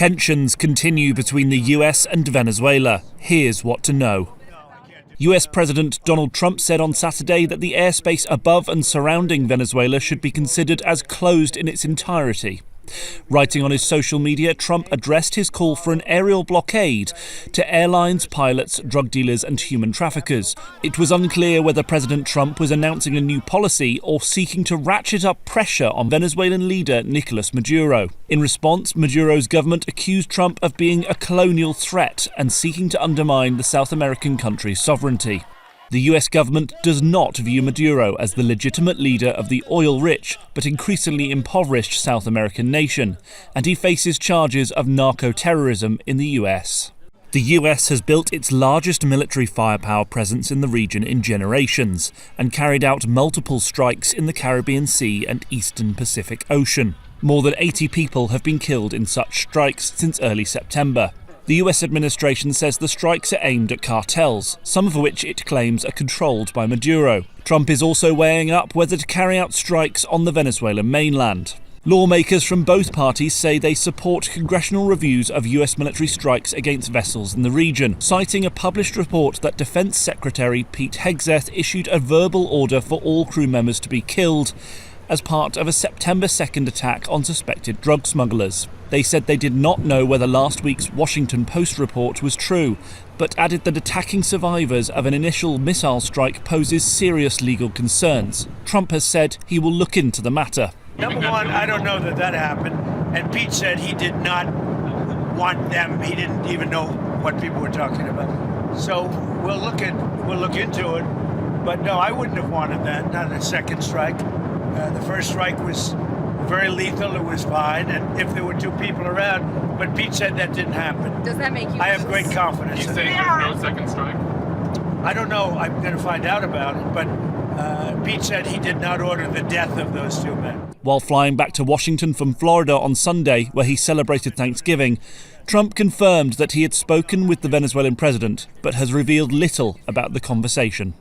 Tensions continue between the US and Venezuela. Here's what to know. US President Donald Trump said on Saturday that the airspace above and surrounding Venezuela should be considered as closed in its entirety. Writing on his social media, Trump addressed his call for an aerial blockade to airlines, pilots, drug dealers and human traffickers. It was unclear whether President Trump was announcing a new policy or seeking to ratchet up pressure on Venezuelan leader Nicolas Maduro. In response, Maduro's government accused Trump of being a colonial threat and seeking to undermine the South American country's sovereignty. The US government does not view Maduro as the legitimate leader of the oil-rich but increasingly impoverished South American nation, and he faces charges of narco-terrorism in the US. The US has built its largest military firepower presence in the region in generations and carried out multiple strikes in the Caribbean Sea and Eastern Pacific Ocean. More than 80 people have been killed in such strikes since early September. The US administration says the strikes are aimed at cartels, some of which it claims are controlled by Maduro. Trump is also weighing up whether to carry out strikes on the Venezuelan mainland. Lawmakers from both parties say they support congressional reviews of US military strikes against vessels in the region, citing a published report that Defense Secretary Pete Hegseth issued a verbal order for all crew members to be killed as part of a September 2nd attack on suspected drug smugglers. They said they did not know whether last week's Washington Post report was true, but added that attacking survivors of an initial missile strike poses serious legal concerns. Trump has said he will look into the matter. Number one, I don't know that happened, and Pete said he did not want them. He didn't even know what people were talking about. So we'll look into it. But no, I wouldn't have wanted that. Not a second strike. The first strike was very lethal. It was fine, and if there were two people around, but Pete said that didn't happen. Does that make you? I have great confidence. You saying there's no second strike? I don't know. I'm going to find out about it, but Pete said he did not order the death of those two men. While flying back to Washington from Florida on Sunday, where he celebrated Thanksgiving, Trump confirmed that he had spoken with the Venezuelan president, but has revealed little about the conversation.